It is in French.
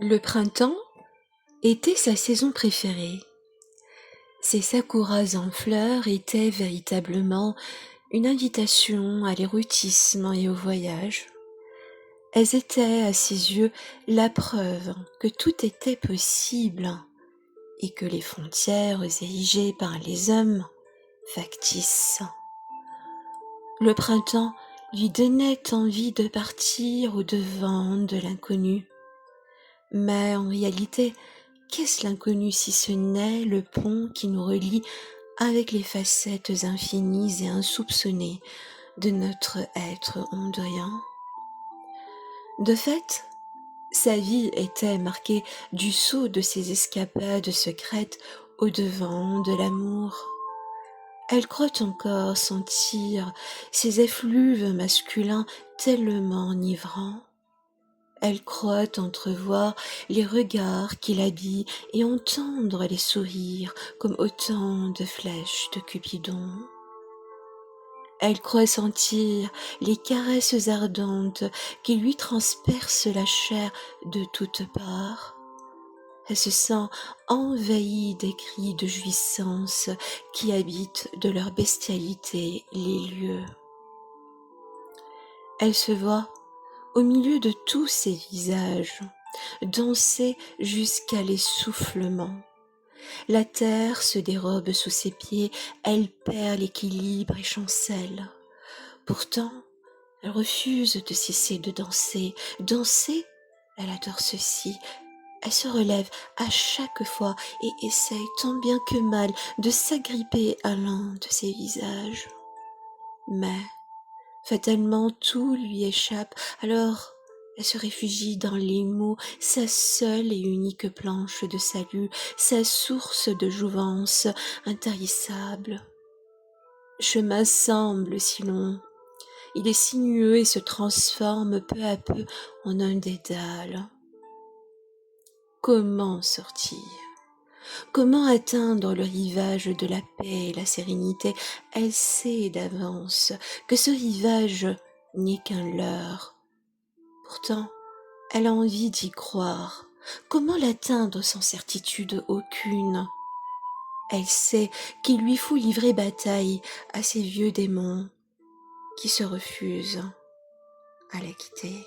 Le printemps était sa saison préférée. Ces sakuras en fleurs étaient véritablement une invitation à l'érotisme et au voyage. Elles étaient, à ses yeux, la preuve que tout était possible et que les frontières érigées par les hommes factices. Le printemps lui donnait envie de partir au-devant de l'inconnu. Mais en réalité, qu'est-ce l'inconnu si ce n'est le pont qui nous relie avec les facettes infinies et insoupçonnées de notre être ondoyant? De fait, sa vie était marquée du sceau de ses escapades secrètes au-devant de l'amour. Elle croit encore sentir ces effluves masculins tellement enivrants. Elle croit entrevoir les regards qui l'habillent et entendre les sourires comme autant de flèches de Cupidon. Elle croit sentir les caresses ardentes qui lui transpercent la chair de toutes parts. Elle se sent envahie des cris de jouissance qui habitent de leur bestialité les lieux. Elle se voit au milieu de tous ces visages, danser jusqu'à l'essoufflement. La terre se dérobe sous ses pieds, elle perd l'équilibre et chancelle. Pourtant, elle refuse de cesser de danser. Danser, elle adore ceci. Elle se relève à chaque fois et essaye tant bien que mal de s'agripper à l'un de ces visages. Mais fatalement tout lui échappe, alors elle se réfugie dans les mots, sa seule et unique planche de salut, sa source de jouvence intarissable. Chemin semble si long, il est sinueux et se transforme peu à peu en un dédale. Comment sortir? Comment atteindre le rivage de la paix et la sérénité? Elle sait d'avance que ce rivage n'est qu'un leurre. Pourtant, elle a envie d'y croire. Comment l'atteindre sans certitude aucune? Elle sait qu'il lui faut livrer bataille à ces vieux démons qui se refusent à la quitter.